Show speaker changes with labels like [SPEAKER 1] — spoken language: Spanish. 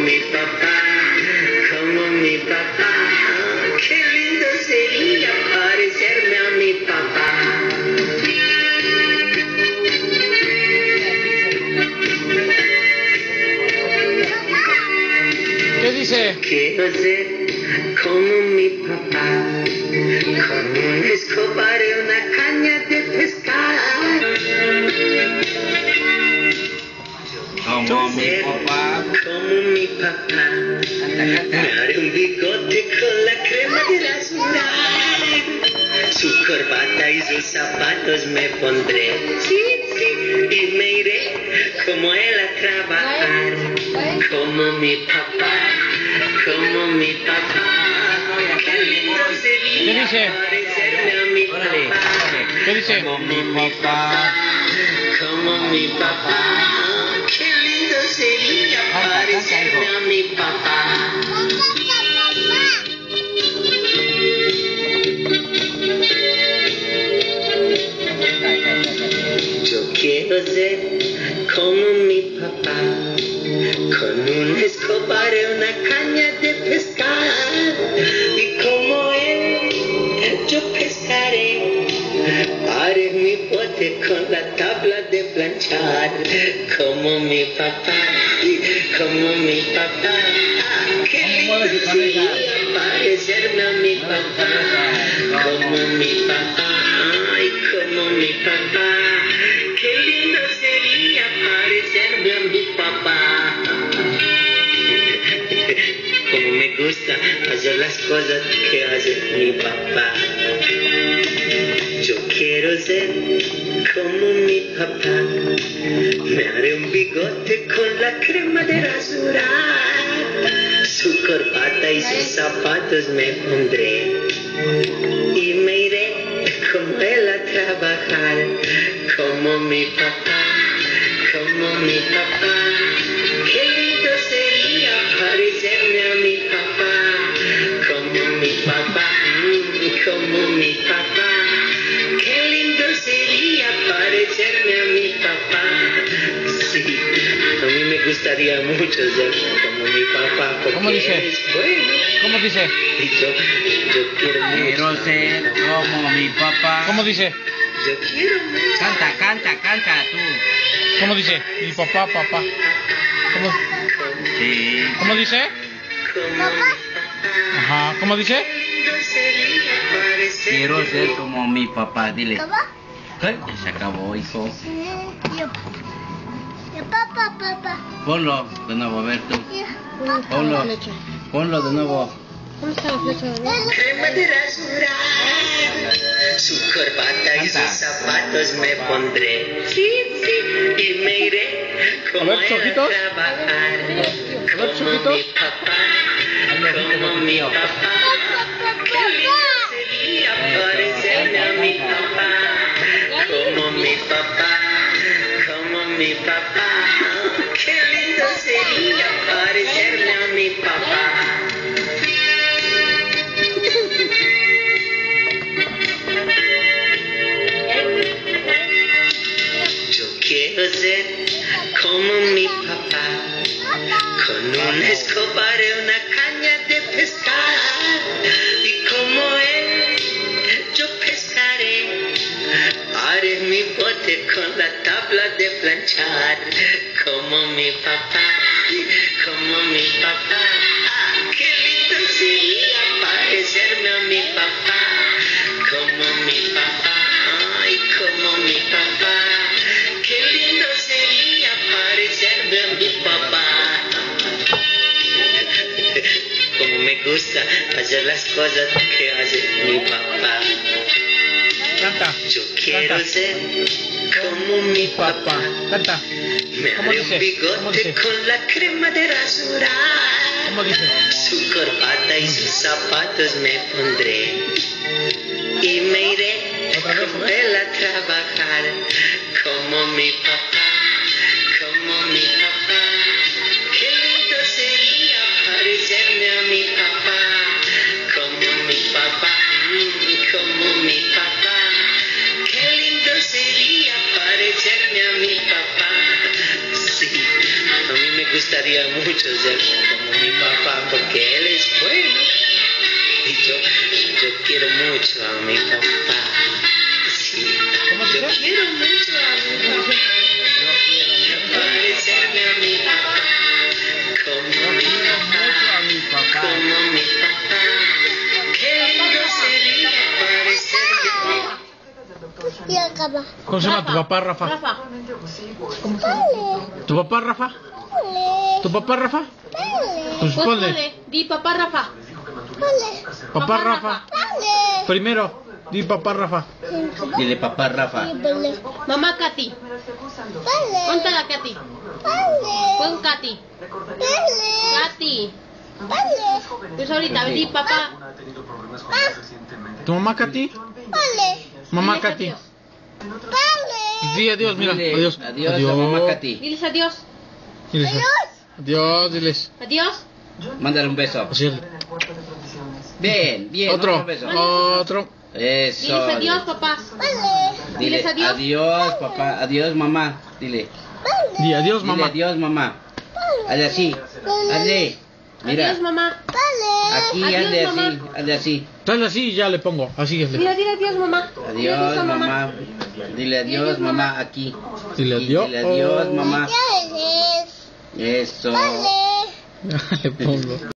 [SPEAKER 1] mi papá, como mi papá. Qué lindo sería parecerme a mi papá.
[SPEAKER 2] ¿Qué dice?
[SPEAKER 1] Quiero ser como mi papá, con un escobar y una caña de pescar.
[SPEAKER 3] Como mi papá.
[SPEAKER 1] Como mi papá, me haré un bigote con la crema de rasurar. Su corbata y sus zapatos me pondré, sí, sí, y me iré como él a trabajar. Como mi papá, como mi papá. Qué lindo sería parecerme a mi papá.
[SPEAKER 2] ¿Qué dice?
[SPEAKER 3] Como mi papá.
[SPEAKER 1] Como mi papá. Qué lindo sería parecerme a mi papá. Yo quiero ser como mi papá, con un escobar y una caña de pescar. Y como él, yo pescaré. Haré mi bote con la tabla de planchar. Como mi papá, como mi papá. Qué lindo sería parecerme a mi papá. Como mi papá, ay, como mi papá. Qué lindo sería parecerme a mi papá. Como me gusta hacer las cosas que hace mi papá. Yo quiero ser como mi papá. Me haré un bigote con la crema de rasurar. Su corbata y sus zapatos me pondré. Y me iré como él a trabajar. Como mi papá, como mi papá. Qué lindo sería parecerme a mi papá. Como mi papá, como mi papá. Qué lindo sería parecerme a mi papá. Sí, a mí me gustaría mucho ser como mi papá.
[SPEAKER 2] ¿Cómo dice?
[SPEAKER 1] Es bueno.
[SPEAKER 2] ¿Cómo dice?
[SPEAKER 1] Y yo quiero
[SPEAKER 3] Quiero
[SPEAKER 1] mucho.
[SPEAKER 3] ser como mi papá.
[SPEAKER 2] ¿Cómo dice?
[SPEAKER 1] Yo quiero mucho.
[SPEAKER 3] Canta, canta, canta tú.
[SPEAKER 2] ¿Cómo dice? Mi papá, papá. ¿Cómo,
[SPEAKER 3] Sí.
[SPEAKER 2] cómo dice?
[SPEAKER 1] Como mi papá.
[SPEAKER 2] Ajá. ¿Cómo dice?
[SPEAKER 1] Lindo sería parecerme.
[SPEAKER 3] Quiero ser como mi papá. Dile. ¿Qué? Ya se acabó, hijo.
[SPEAKER 4] Papá.
[SPEAKER 3] Ponlo de nuevo, a ver tú. Ponlo. Ponlo de nuevo.
[SPEAKER 4] ¿Dónde está la flecha?
[SPEAKER 1] Crema de rasurar. Su corbata y
[SPEAKER 3] Canta.
[SPEAKER 1] sus zapatos me pondré. Sí, sí, y me iré como
[SPEAKER 2] A ver,
[SPEAKER 1] él a
[SPEAKER 2] choquitos.
[SPEAKER 1] trabajar. Como
[SPEAKER 2] choquitos.
[SPEAKER 1] mi papá, como mi papá. Qué lindo sería parecerme a mi papá. Como mi papá, como mi papá. Qué lindo sería parecerme a mi papá. Yo quiero ser como mi papá, con un escobar y una caña de pescar. Y como él, yo pescaré. Haré mi bote con la tabla de planchar. Como mi papá, como mi papá. Qué lindo sería parecerme a mi papá. Como mi papá, ay, como mi papá. Qué lindo sería parecerme a mi papá. Como me gusta hacer las cosas que hace mi papá.
[SPEAKER 2] Canta.
[SPEAKER 1] Yo quiero
[SPEAKER 2] Canta.
[SPEAKER 1] ser como mi papá.
[SPEAKER 2] Canta.
[SPEAKER 1] Me
[SPEAKER 2] ¿Cómo
[SPEAKER 1] haré
[SPEAKER 2] dice?
[SPEAKER 1] un bigote
[SPEAKER 2] ¿Cómo dice?
[SPEAKER 1] con la crema de rasurar.
[SPEAKER 2] ¿Cómo dice?
[SPEAKER 1] Su corbata y sus zapatos me pondré. Y me iré
[SPEAKER 2] ¿Otra vez,
[SPEAKER 1] como
[SPEAKER 2] a ver?
[SPEAKER 1] él a trabajar. Como mi papá, como mi papá. Qué lindo sería parecerme a mi papá. Como mi papá, como mi papá. Qué lindo sería parecerme a mi papá. Sí, a mí me gustaría mucho ser como mi papá porque él es bueno. Y yo quiero mucho a mi papá. Sí,
[SPEAKER 2] ¿Cómo
[SPEAKER 1] yo
[SPEAKER 2] dice?
[SPEAKER 1] quiero mucho a mi papá. Parecerme a mi papá. Como mi papá.
[SPEAKER 2] A mi papá.
[SPEAKER 1] Como mi papá. Qué lindo sería parecerme a mi papá.
[SPEAKER 4] Y acaba.
[SPEAKER 2] ¿Cómo se llama tu papá, Rafa?
[SPEAKER 4] Rafa.
[SPEAKER 2] ¿Tu papá, Rafa? ¿Tu papá, Rafa? Pues
[SPEAKER 5] Pues
[SPEAKER 2] ponle.
[SPEAKER 5] ponle, di papá Rafa.
[SPEAKER 2] Papá, Rafa. Primero, di papá, Rafa.
[SPEAKER 3] Dile papá Rafa.
[SPEAKER 5] Mamá Katy. Ponte la Katy. Pon Katy. Katy. Pues ahorita, di papá.
[SPEAKER 2] ¿Tu mamá, Katy? Mamá,
[SPEAKER 5] Diles
[SPEAKER 2] Katy.
[SPEAKER 5] adiós.
[SPEAKER 2] Di adiós, mira.
[SPEAKER 3] Dile
[SPEAKER 2] Adiós.
[SPEAKER 3] adiós a mamá Katy.
[SPEAKER 5] Diles adiós.
[SPEAKER 2] Diles adiós, diles.
[SPEAKER 5] Adiós.
[SPEAKER 3] Mándale un beso.
[SPEAKER 2] Así es.
[SPEAKER 3] Bien, bien.
[SPEAKER 2] Otro.
[SPEAKER 3] Mándale un beso.
[SPEAKER 2] Otro.
[SPEAKER 3] Eso.
[SPEAKER 5] Diles adiós, papá.
[SPEAKER 3] Dile
[SPEAKER 5] Diles adiós.
[SPEAKER 3] adiós, papá. Adiós, mamá. Dile.
[SPEAKER 2] Di adiós,
[SPEAKER 3] Dile
[SPEAKER 2] mamá.
[SPEAKER 3] adiós, mamá. Hazle así. Hazle. Mira.
[SPEAKER 5] Adiós, mamá.
[SPEAKER 3] Aquí
[SPEAKER 5] Adiós,
[SPEAKER 3] hazle así.
[SPEAKER 5] mamá.
[SPEAKER 3] Hazle así.
[SPEAKER 2] Dale así y ya le pongo. Así es.
[SPEAKER 5] Mira, dile adiós, mamá. Dile
[SPEAKER 3] Adiós,
[SPEAKER 5] a
[SPEAKER 3] mamá. Dile adiós, mamá. Aquí.
[SPEAKER 2] Dile
[SPEAKER 3] Y
[SPEAKER 2] adiós.
[SPEAKER 3] Dile adiós, mamá. Eso.
[SPEAKER 2] Le pongo.